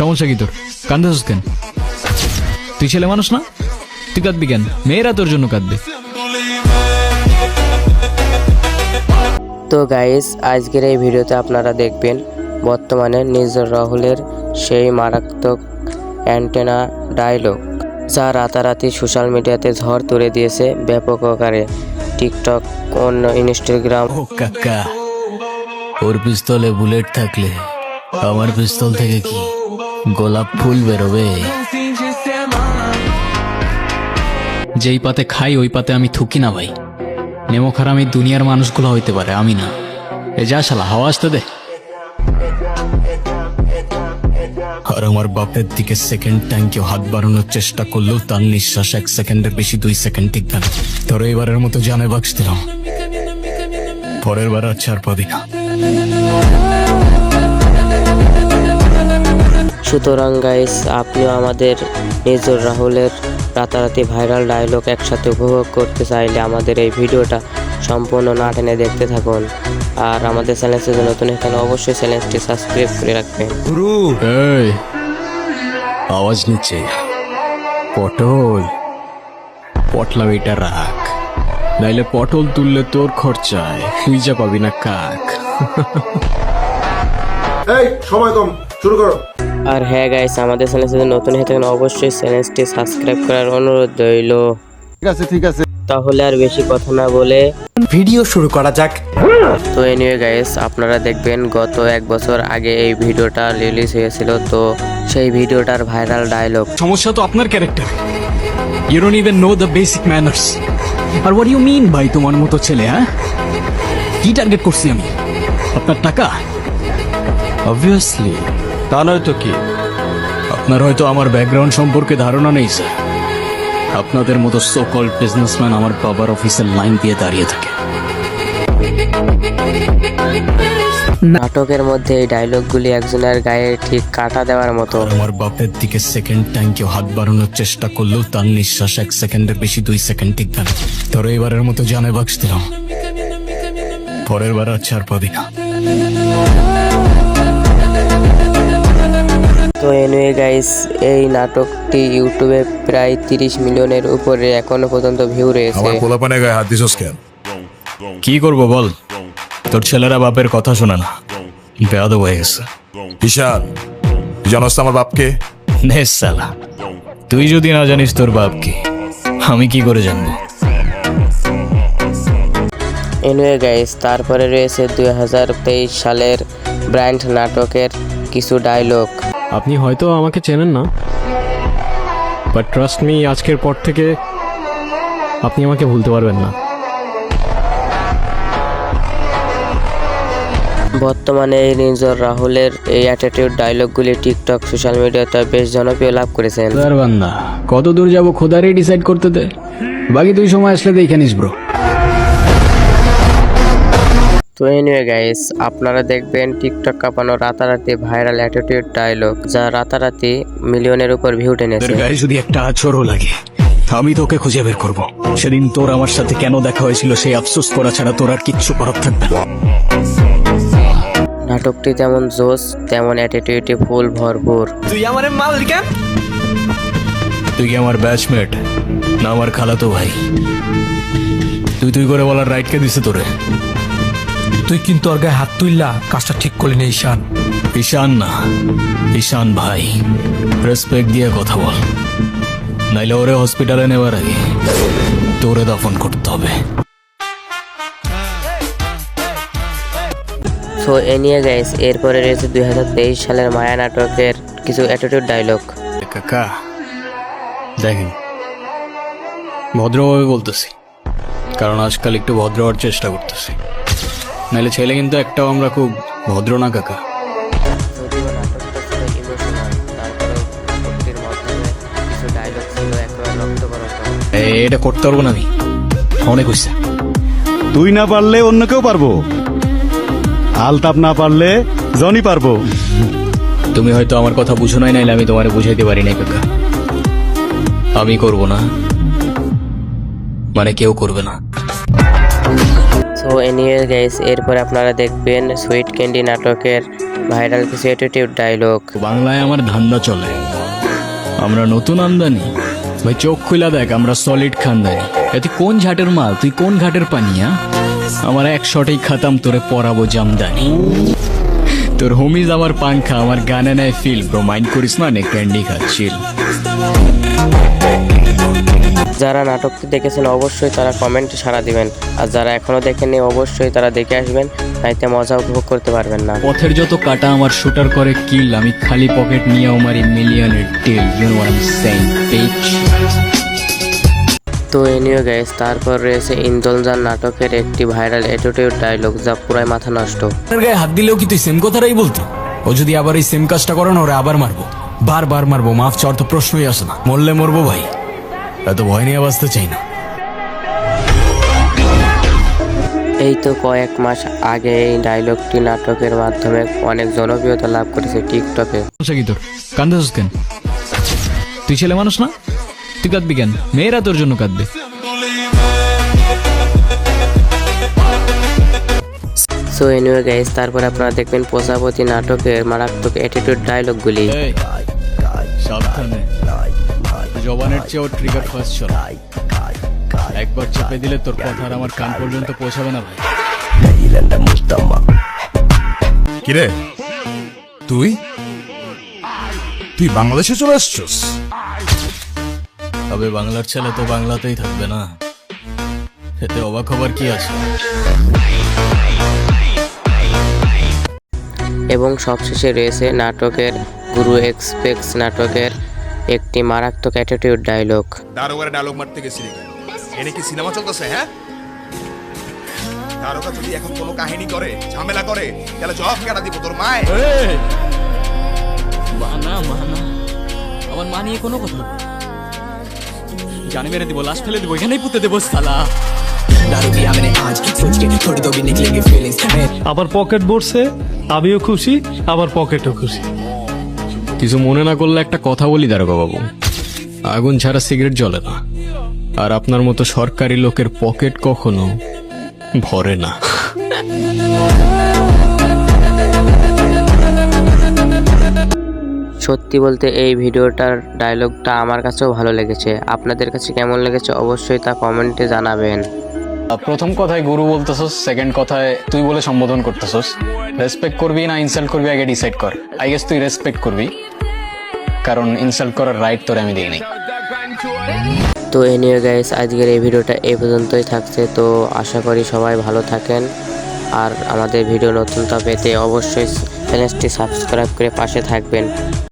সমস্যা কি তোর? কান্দাছিস কেন? তুই ছেলে মানুষ না? তুই কাঁদবি কেন? মেয়েরা তোর জন্য কাঁদবে। তো গাইস, আজকের এই ভিডিওতে আপনারা দেখবেন বর্তমানে নিজর রাহুলের সেই মারাত্মক অ্যান্টেনা ডায়লগ, যা রাতারাতি সোশ্যাল মিডিয়াতে ঝড় তুলে দিয়েছে ব্যাপক আকারে। টিকটক, অন্য ইনস্টাগ্রাম। ও কাকা, ওর পিস্তলে বুলেট থাকলে আমার পিস্তল থেকে কি গোলাপ ফুল বেরোবে? যেই পাতে খাই ওই পাতে আমি থুকি না ভাই। নেমো খারামি দুনিয়ার মানুষগুলো হইতে পারে, আমি না। এ যা শালা, হাওয়া আসতে দে। আর আমার বাপের দিকে সেকেন্ড টাইম কেউ হাত বাড়ানোর চেষ্টা করলেও তার নিঃশ্বাস 1 সেকেন্ডের বেশি 2 সেকেন্ড টিকবে না। তোর এবারের মতো জানে বাক্স দিলাম, পরের বার আর ছাড় পাবি না। সুতরাং গাইস, আপনিও আমাদের নিজর রাহুলের রাতারাতি ভাইরাল ডায়লগ একসাথে উপভোগ করতে চাইলে আমাদের এই ভিডিওটা সম্পূর্ণ না টেনে দেখতে থাকুন। আর আমাদের চ্যানেলটি যদি নতুন এখানে অবশ্যই চ্যানেলটি সাবস্ক্রাইব করে রাখবেন। এই, আওয়াজ নিচ্ছে পটল, পটলা বেটা রাখ, নাইলে পটল তুললে তোর খরচায় সুইজা পাবি না কাক। এই সময় কম, শুরু করো। আর হ্যাঁ গাইস, আমাদের চ্যানেল যদি নতুন হয়ে থাকেন অবশ্যই চ্যানেলটি সাবস্ক্রাইব করার অনুরোধ রইল। ঠিক আছে। তাহলে আর বেশি কথা না বলে ভিডিও শুরু করা যাক। তো এনিওয়ে গাইস, আপনারা দেখবেন গত 1 বছর আগে এই ভিডিওটা রিলিজ হয়েছিল। তো সেই ভিডিওটার ভাইরাল ডায়লগ। সমস্যা তো আপনার character, you don't even know the basic manners. আর হোয়াট ইউ মিন ভাই তোমার মতো ছেলে? হ্যাঁ, কি টার্গেট করছি আমি? আপনার টাকা? অবভিয়াসলি, তা নয় তো কি? আপনার হয়তো আমার ব্যাকগ্রাউন্ড সম্পর্কে ধারণা নেই স্যার। আপনাদের মতো সো কল্ড বিজনেসম্যান আমার বাবার অফিসের লাইন দিয়ে দাঁড়িয়ে থাকে। নাটকের মধ্যে এই ডায়লগগুলি একজনের গায়ে ঠিক কাটা দেওয়ার মতো। আমার বাপের দিকে সেকেন্ড টাইম কেউ হাত বাড়ানোর চেষ্টা করলেও তার নিঃশ্বাস 1 সেকেন্ডের বেশি 2 সেকেন্ড টিকবে না। তোর এবারের মতো জানে বাক্স দিলাম, পরের বার আর ছাড় পাবি না। তো এনিওয়ে গাইস, এই নাটকটি ইউটিউবে প্রায় 30 মিলিয়নের উপরে এখনো পর্যন্ত ভিউ রয়েছে। পোলাপানে গায়ে হাত দিছস কেন? কি করবো বল, তোর ছেলেরা বাপের কথা শোনা না, বেয়াদব হয়ে গেছে। ঈশান, তুই জানোস তো আমার বাপকে? নে শালা, তুই যদি না জানিস তোর বাপকে, আমি কি করে জানবো? এনিওয়ে গাইস, তারপরে রয়েছে 2023 সালের ব্র্যান্ড নাটকের কিছু ডায়লগ। আপনি হয়তো আমাকে চেনেন না, বাট ট্রাস্ট মি, আজকের পর থেকে আপনি আমাকে ভুলতে পারবেন না। বর্তমানে এই নিজর রাহুলের এই অ্যাটিটিউড ডায়লগগুলি টিকটক, সোশ্যাল মিডিয়াতে বেশ জনপ্রিয় লাভ করেছেন। খোদার বান্দা, কত দূর যাবো খোদারই ডিসাইড করতে দে, বাকি তুই সময় আসলে দেখে নিস ব্রো। তো এনিওয়ে গাইস, আপনারা দেখবেন টিকটক কাঁপানো রাতারাতি ভাইরাল অ্যাটিটিউড ডায়লগ, যা রাতারাতি মিলিয়নের উপর ভিউ টেনেছে। গায়ে যদি একটা আছরও লাগে, আমি তোকে খুঁজে বের করব। সেদিন তোর আমার সাথে কেন দেখা হয়েছিল সেই আফসোস করা ছাড়া তোর আর কিচ্ছু করার থাকবে না। নাটকটি তেমন জোশ, তেমন অ্যাটিটিউডে ফুল ভরপুর। তুই আমার মাল কেন? তুই কি আমার ব্যাচমেট না আমার খালাতো ভাই? তুই করে বলার রাইট কে দিছে তোরে? তুই কিন্তু ওর গায়ে হাত তুললা, কাজটা ঠিক করলি না ঈশান। ঈশান না, ঈশান ভাই, রেসপেক্ট দিয়ে কথা বল, নাইলে ওরে হসপিটালে নেওয়ার আগে তোরে দফন করতে হবে। সো এনিয়ে গাইস, এরপরে রয়েছে 2023 সালের মায়া নাটকের কিছু অ্যাটিটিউড ডায়লগ। কাকা দেখেন, ভদ্রভাবে বলতেছি, কারণ আজকাল একটু ভদ্র হওয়ার চেষ্টা করতেছি, নাহলে ছেলে কিন্তু একটাও আমরা খুব ভদ্র না কাকা। যদিও নাটকটা ছিল ইমোশনাল, তারপরেও নাটকটির মাধ্যমে কিছু ডায়লগ ছিল একেবারে রক্ত গরম। এটা করতে পারবো না আমি, অনেক হয়েছে। তুই না পারলে অন্য কেউ পারবো, আলতাপ না পারলে জনি পারবো। তুমি হয়তো আমার কথা বুঝো নাই, নাইলে আমি তোমারে বুঝাইতে পারি নাই কাকা। আমি করব না, মানে কেউ করবে না। সো এনিওয়ে গাইস, এরপর আপনারা দেখবেন সুইট ক্যান্ডি নাটকের ভাইরাল কিছু অ্যাটিটিউড ডায়লগ। বাংলায় আমার ধান্দা চলে, আমরা নতুন আমদানি। ভাই চোখ খুলা দেখ, আমরা সলিড খানদানি। এ তুই কোন ঝাটের মাল, তুই কোন ঘাটের পানিয়া? আমার এক শটেই খাতাম, তোরে পরাবো জামদানি। তোর হোমিজ আমার পাংখা, আমার গানে নেয় ফিল। ব্রো মাইন্ড করিস না, নে ক্যান্ডি খাচ্ছিল। যারা নাটকটি দেখেছেন অবশ্যই তারা কমেন্টে সাড়া দিবেন, আর যারা এখনো দেখেননি অবশ্যই তারা দেখে আসবেন, তাইতে মজা উপভোগ করতে পারবেন না। পথের যত কাটা আমার শুটার করে কিল, আমি খালি পকেট নিয়ে আমারই মিলিয়নের deal. You know what I am saying bitch. তো এনিও গাইস, তারপর রয়েছে ইন্দোলজান নাটকের একটি ভাইরাল অ্যাটিটিউড ডায়লগ, যা পুরাই মাথা নষ্ট। ওর গায়ে হাত দিলেও কি তুই সেম কথাটাই বলতো? ও যদি আবার এই সেম কাজটা করে না, ওরে আবার মারবো, বারবার মারবো। মাফ চাওয়ার তো প্রশ্নই আসে না। মরলে মরবো ভাই, এত ভয় নিয়ে বাঁচতে চাই না। এই তো কয়েক মাস আগে এই ডায়লগটি নাটকের মাধ্যমে অনেক জনপ্রিয়তা লাভ করেছে টিকটকে। সমস্যা কি তোর? কান্দাছিস কেন? তুই ছেলে মানুষ না? তুই কাঁদবি কেন? মেয়েরা তোর জন্য কাঁদবে। সো এনিওয়ে গাইস, তারপর আপনারা দেখবেন প্রজাপতি নাটকের মারাত্মক অ্যাটিটিউড ডায়লগগুলি। সাবধানে, জবানের চেয়েও ট্রিগার ফার্স্ট চল। একবার চেপে দিলে তোর কথা আর আমার কান পর্যন্ত পৌঁছাবে না ভাই। কিরে তুই তুই বাংলাদেশে চলে আসছস? তবে বাংলার ছেলে তো বাংলাতেই থাকবে না, এতে অবাক হবার কি আছে? এবং সবশেষে রয়েছে নাটকের গুরু এক্সপেক্টস নাটকের একটি মারাত্মক অ্যাটিটিউড ডায়লগ। দারোগার ডায়লগ মারতে গেছিলি কেন? এনে কি সিনেমা চলতেছে? হ্যাঁ, দারোগা যদি এখন কোনো কাহিনী করে, ঝামেলা করে, তাহলে জবাব কেটা দিব তোর মায়? মানা মানা, আমার মা নিয়ে কোনো কথা জানি মেরে দিব, লাশ ফেলে দিব, এখানেই পুঁতে দেবো সালা। আবার পকেট ভরছে, আমিও খুশি, আবার পকেটও খুশি। কিছু মনে না করলে একটা কথা বলি দারোগা বাবু, আগুন ছাড়া সিগারেট জ্বলে না, আর আপনার মতো সরকারি লোকের পকেট কখনো ভরে না। সত্যি বলতে এই ভিডিওটার ডায়লগটা আমার কাছেও ভালো লেগেছে। আপনাদের কাছে কেমন লেগেছে অবশ্যই তা কমেন্টে জানাবেন। প্রথম কথায় গুরু বলতেছস, সেকেন্ড কথায় তুই বলে সম্বোধন করতেছস। রেসপেক্ট করবি না ইনসাল্ট করবি আগে ডিসাইড কর। আই গেস তুই রেসপেক্ট করবি, কারণ ইনসাল্ট করার রাইট তোরে আমি দিই নাই। তো এনিওয়ে গাইস, আজকের এই ভিডিওটা এই পর্যন্তই থাকছে। তো আশা করি সবাই ভালো থাকেন, আর আমাদের ভিডিও নতুনটা পেতে অবশ্যই চ্যানেলটি সাবস্ক্রাইব করে পাশে থাকবেন।